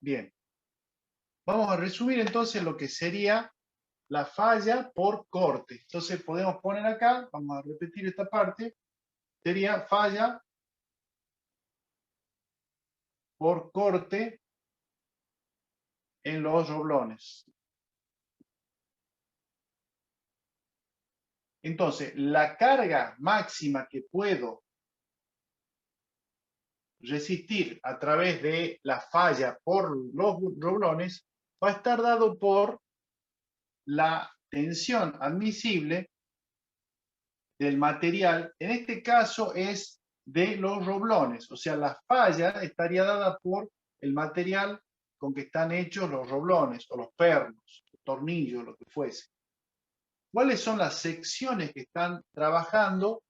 Bien, vamos a resumir entonces lo que sería la falla por corte. Entonces podemos poner acá, vamos a repetir esta parte, sería falla por corte en los roblones. Entonces, la carga máxima que puedo resistir a través de la falla por los roblones va a estar dado por la tensión admisible del material. En este caso es de los roblones, o sea, la falla estaría dada por el material con que están hechos los roblones o los pernos, los tornillos, lo que fuese. ¿Cuáles son las secciones que están trabajando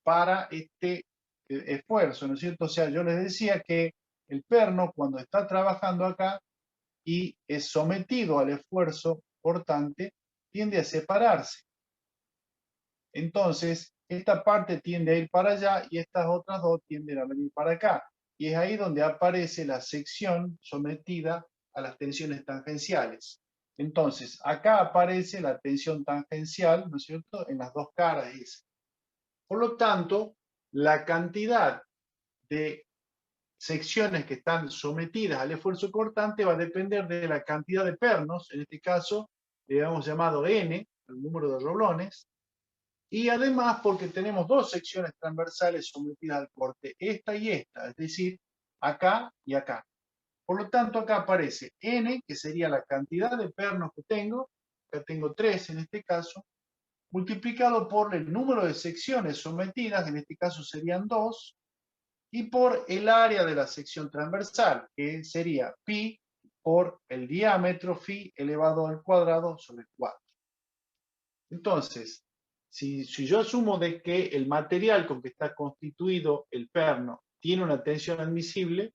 para este esfuerzo? ¿No es cierto? O sea, yo les decía que el perno cuando está trabajando acá y es sometido al esfuerzo portante, tiende a separarse. Entonces, esta parte tiende a ir para allá y estas otras dos tienden a venir para acá. Y es ahí donde aparece la sección sometida a las tensiones tangenciales. Entonces, acá aparece la tensión tangencial, ¿no es cierto?, en las dos caras. Por lo tanto, la cantidad de secciones que están sometidas al esfuerzo cortante va a depender de la cantidad de pernos, en este caso le hemos llamado N, el número de roblones, y además porque tenemos dos secciones transversales sometidas al corte, esta y esta, es decir, acá y acá. Por lo tanto, acá aparece N, que sería la cantidad de pernos que tengo, acá tengo 3 en este caso, multiplicado por el número de secciones sometidas, en este caso serían 2, y por el área de la sección transversal, que sería pi por el diámetro phi elevado al cuadrado sobre 4. Entonces, si yo asumo de que el material con que está constituido el perno tiene una tensión admisible,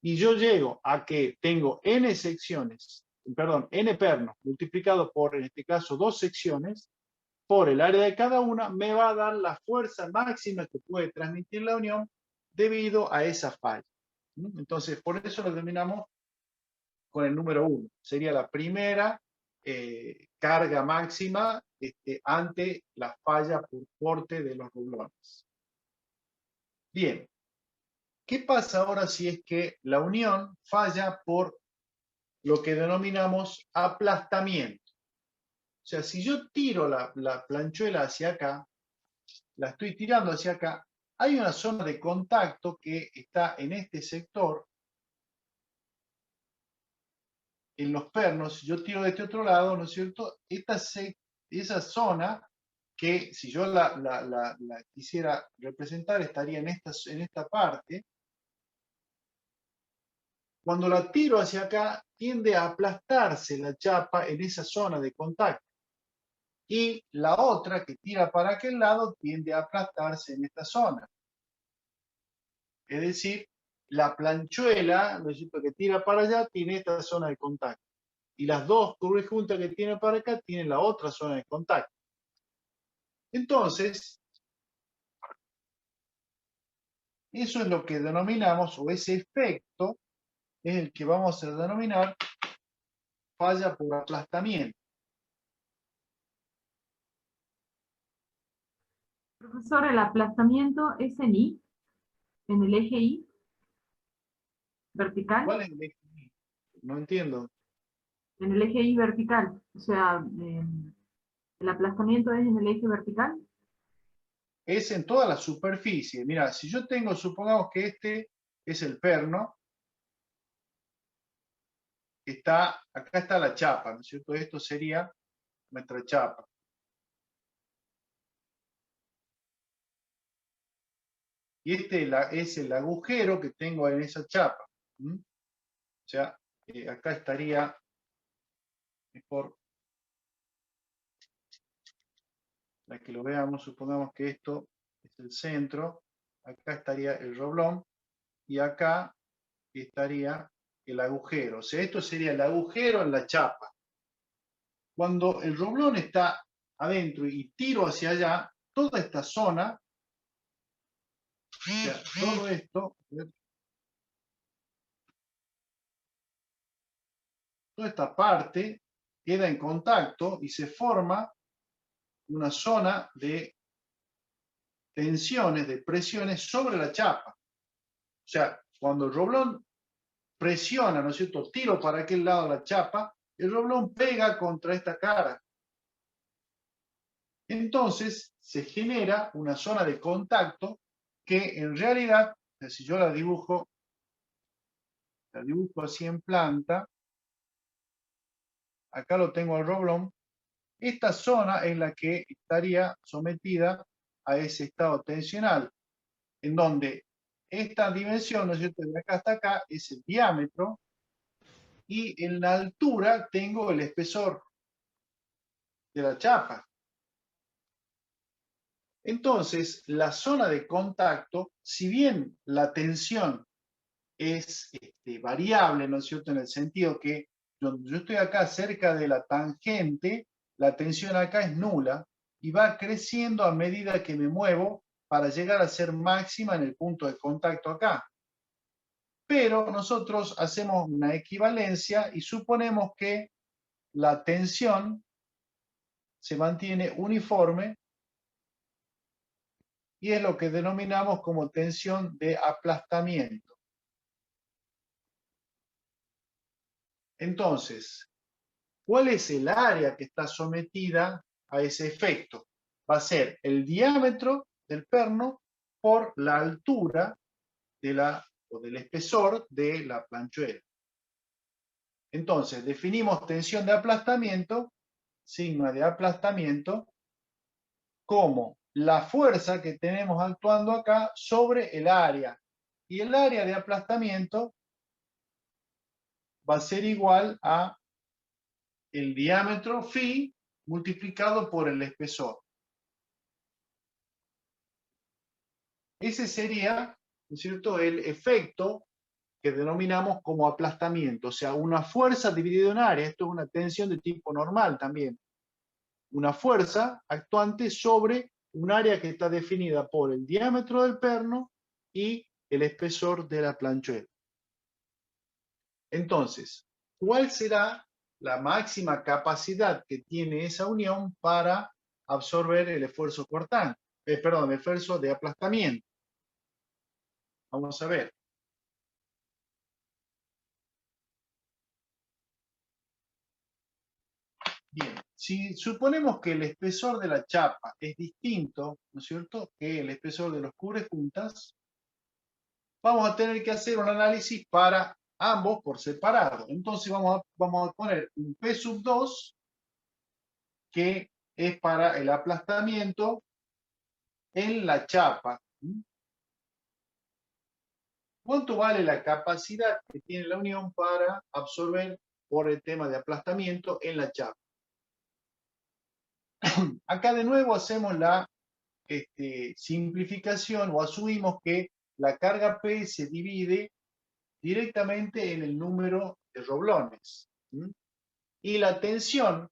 y yo llego a que tengo n secciones, perdón, n pernos multiplicado por, en este caso, 2 secciones, por el área de cada una, me va a dar la fuerza máxima que puede transmitir la unión debido a esa falla. Entonces, por eso lo terminamos con el número 1. Sería la primera carga máxima ante la falla por corte de los rublones. Bien, ¿qué pasa ahora si es que la unión falla por lo que denominamos aplastamiento? O sea, si yo tiro la planchuela hacia acá, la estoy tirando hacia acá, hay una zona de contacto que está en este sector, en los pernos. Si yo tiro de este otro lado, ¿no es cierto? Esa zona que si yo la quisiera representar estaría en esta parte. Cuando la tiro hacia acá, tiende a aplastarse la chapa en esa zona de contacto. Y la otra que tira para aquel lado tiende a aplastarse en esta zona. Es decir, la planchuela, ¿no es cierto?, que tira para allá tiene esta zona de contacto. Y las dos curvas juntas que tiene para acá tienen la otra zona de contacto. Entonces, eso es lo que denominamos, o ese efecto es el que vamos a denominar falla por aplastamiento. Profesor, el aplastamiento es en I, en el eje I, vertical. ¿Cuál es el eje? No entiendo. En el eje Y vertical. O sea, el aplastamiento es en el eje vertical. Es en toda la superficie. Mira, si yo tengo, supongamos que este es el perno, acá está la chapa, ¿no es cierto? Esto sería nuestra chapa. Y este es el agujero que tengo en esa chapa. O sea, acá estaría mejor para que lo veamos. Supongamos que esto es el centro, acá estaría el roblón y acá estaría el agujero. O sea, esto sería el agujero en la chapa. Cuando el roblón está adentro y tiro hacia allá, toda esta zona, o sea, todo esto, toda esta parte queda en contacto y se forma una zona de tensiones, de presiones sobre la chapa. O sea, cuando el roblón presiona, ¿no es cierto?, tiro para aquel lado la chapa, el roblón pega contra esta cara. Entonces se genera una zona de contacto que en realidad, si yo la dibujo así en planta, acá lo tengo al roblón, esta zona es la que estaría sometida a ese estado tensional, en donde esta dimensión, ¿no es cierto?, de acá hasta acá es el diámetro, y en la altura tengo el espesor de la chapa. Entonces, la zona de contacto, si bien la tensión es variable, ¿no es cierto?, en el sentido que yo estoy acá cerca de la tangente, la tensión acá es nula y va creciendo a medida que me muevo para llegar a ser máxima en el punto de contacto acá. Pero nosotros hacemos una equivalencia y suponemos que la tensión se mantiene uniforme y es lo que denominamos como tensión de aplastamiento. Entonces, ¿cuál es el área que está sometida a ese efecto? Va a ser el diámetro del perno por la altura o del espesor de la planchuela. Entonces, definimos tensión de aplastamiento, sigma de aplastamiento, como la fuerza que tenemos actuando acá sobre el área. Y el área de aplastamiento va a ser igual a el diámetro phi multiplicado por el espesor. Ese sería, ¿no es cierto?, el efecto que denominamos como aplastamiento, o sea, una fuerza dividida en área. Esto es una tensión de tipo normal también. Una fuerza actuante sobre un área que está definida por el diámetro del perno y el espesor de la planchuela. Entonces, ¿cuál será la máxima capacidad que tiene esa unión para absorber el esfuerzo cortante? El esfuerzo de aplastamiento. Vamos a ver. Bien, si suponemos que el espesor de la chapa es distinto, ¿no es cierto?, que el espesor de los cubrejuntas, vamos a tener que hacer un análisis para ambos por separado. Entonces vamos a poner un P sub 2, que es para el aplastamiento en la chapa. ¿Cuánto vale la capacidad que tiene la unión para absorber por el tema de aplastamiento en la chapa? Acá de nuevo hacemos la simplificación o asumimos que la carga P se divide directamente en el número de roblones. Y la tensión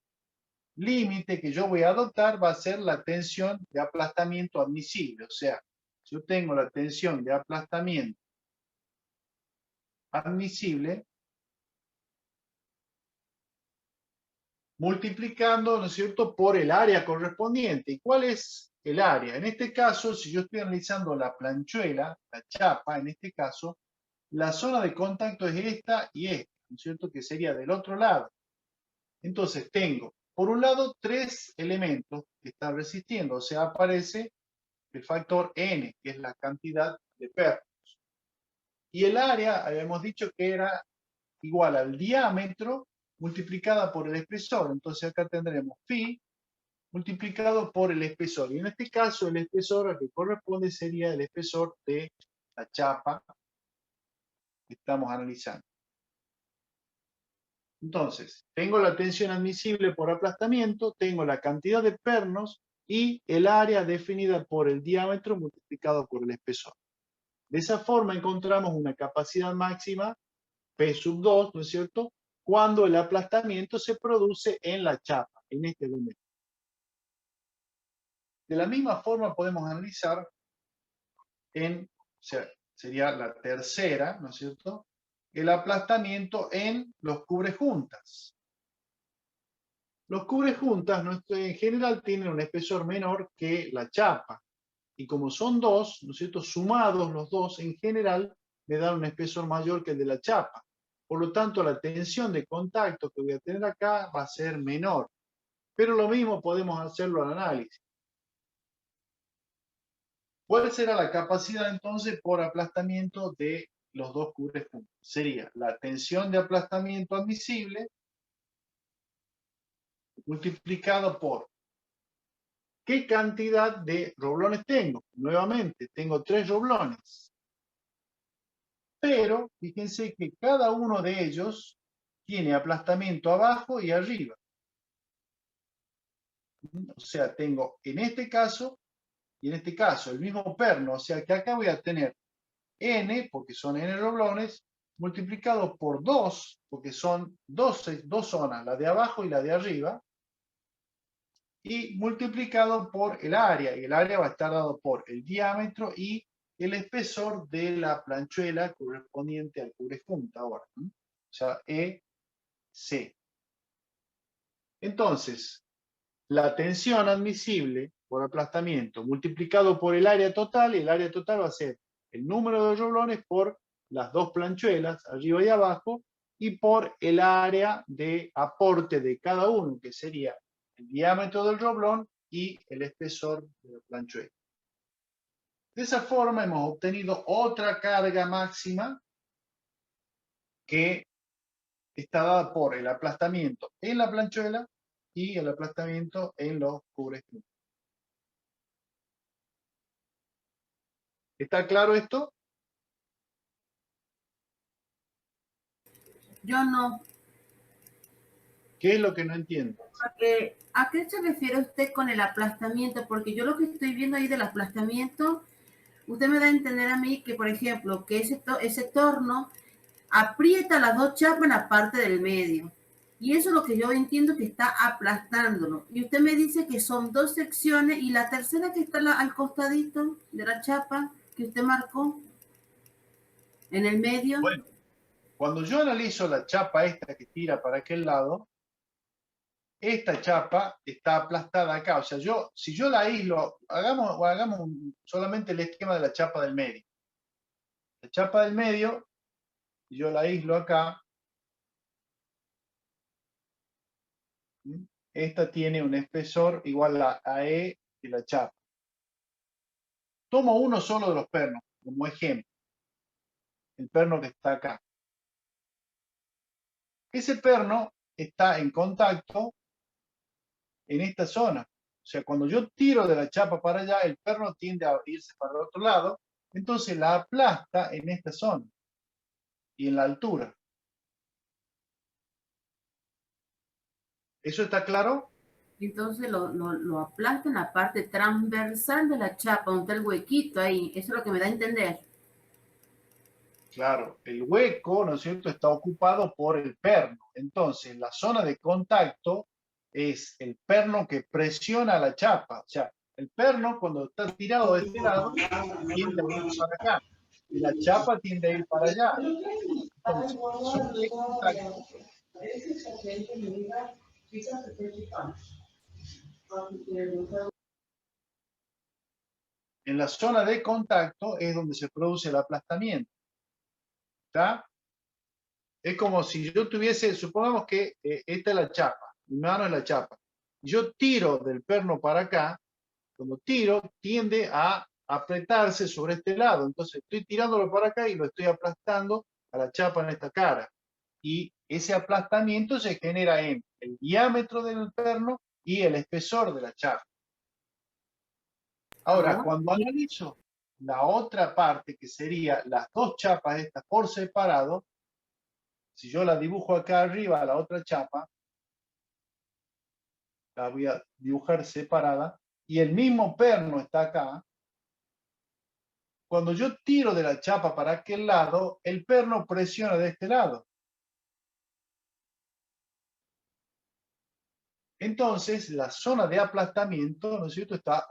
límite que yo voy a adoptar va a ser la tensión de aplastamiento admisible. O sea, yo tengo la tensión de aplastamiento admisible multiplicando, ¿no es cierto?, por el área correspondiente. ¿Y cuál es el área? En este caso, si yo estoy analizando la planchuela, la chapa, en este caso, la zona de contacto es esta y esta, ¿no es cierto?, que sería del otro lado. Entonces tengo, por un lado, tres elementos que están resistiendo, o sea, aparece el factor N, que es la cantidad de pernos. Y el área, habíamos dicho que era igual al diámetro multiplicada por el espesor. Entonces acá tendremos phi multiplicado por el espesor. Y en este caso el espesor al que corresponde sería el espesor de la chapa que estamos analizando. Entonces, tengo la tensión admisible por aplastamiento, tengo la cantidad de pernos y el área definida por el diámetro multiplicado por el espesor. De esa forma encontramos una capacidad máxima P sub 2, ¿no es cierto?, cuando el aplastamiento se produce en la chapa, en este elemento. De la misma forma podemos analizar o sea, sería la tercera, ¿no es cierto?, el aplastamiento en los cubrejuntas. Los cubrejuntas en general tienen un espesor menor que la chapa. Y como son dos, ¿no es cierto?, sumados los dos, en general, me dan un espesor mayor que el de la chapa. Por lo tanto, la tensión de contacto que voy a tener acá va a ser menor. Pero lo mismo podemos hacerlo al análisis. ¿Cuál será la capacidad entonces por aplastamiento de los dos cubrejuntas? Sería la tensión de aplastamiento admisible multiplicado por ¿qué cantidad de roblones tengo? Nuevamente, tengo 3 roblones. Pero fíjense que cada uno de ellos tiene aplastamiento abajo y arriba. O sea, tengo en este caso y en este caso el mismo perno. O sea que acá voy a tener n, porque son n roblones, multiplicado por 2, porque son dos zonas, la de abajo y la de arriba, y multiplicado por el área. Y el área va a estar dado por el diámetro y el espesor de la planchuela correspondiente al cubrejunta ahora. O sea, EC. Entonces, la tensión admisible por aplastamiento multiplicado por el área total, y el área total va a ser el número de roblones por las dos planchuelas, arriba y abajo, y por el área de aporte de cada uno, que sería el diámetro del roblón y el espesor de la planchuela. De esa forma hemos obtenido otra carga máxima que está dada por el aplastamiento en la planchuela y el aplastamiento en los cubrejuntas. ¿Está claro esto? Yo no. ¿Qué es lo que no entiendo? ¿A qué se refiere usted con el aplastamiento? Porque yo lo que estoy viendo ahí del aplastamiento, usted me da a entender a mí que, por ejemplo, que ese torno aprieta las dos chapas en la parte del medio. Y eso es lo que yo entiendo que está aplastándolo. Y usted me dice que son dos secciones y la tercera que está al costadito de la chapa que usted marcó en el medio. Bueno, cuando yo analizo la chapa esta que tira para aquel lado, esta chapa está aplastada acá. O sea, si yo la aíslo, hagamos solamente el esquema de la chapa del medio. La chapa del medio, yo la aíslo acá. Esta tiene un espesor igual a E de la chapa. Tomo uno solo de los pernos como ejemplo. El perno que está acá. Ese perno está en contacto en esta zona. O sea, cuando yo tiro de la chapa para allá, el perno tiende a irse para el otro lado, entonces la aplasta en esta zona y en la altura. ¿Eso está claro? Entonces lo aplasta en la parte transversal de la chapa, donde está el huequito ahí. Eso es lo que me da a entender. Claro, el hueco, ¿no es cierto?, está ocupado por el perno. Entonces, la zona de contacto es el perno que presiona la chapa. O sea, el perno, cuando está tirado de este lado, tiende a ir para acá. Y la chapa tiende a ir para allá. Entonces, la zona de contacto en la zona de contacto es donde se produce el aplastamiento. ¿Está? Es como si yo tuviese, supongamos que esta es la chapa, mi mano es la chapa. Yo tiro del perno para acá, cuando tiro tiende a apretarse sobre este lado. Entonces estoy tirándolo para acá y lo estoy aplastando a la chapa en esta cara. Y ese aplastamiento se genera en el diámetro del perno y el espesor de la chapa. Ahora, cuando analizo la otra parte, que sería las dos chapas estas por separado, si yo la dibujo acá arriba, la otra chapa, la voy a dibujar separada, y el mismo perno está acá, cuando yo tiro de la chapa para aquel lado, el perno presiona de este lado. Entonces, la zona de aplastamiento, ¿no es cierto?, está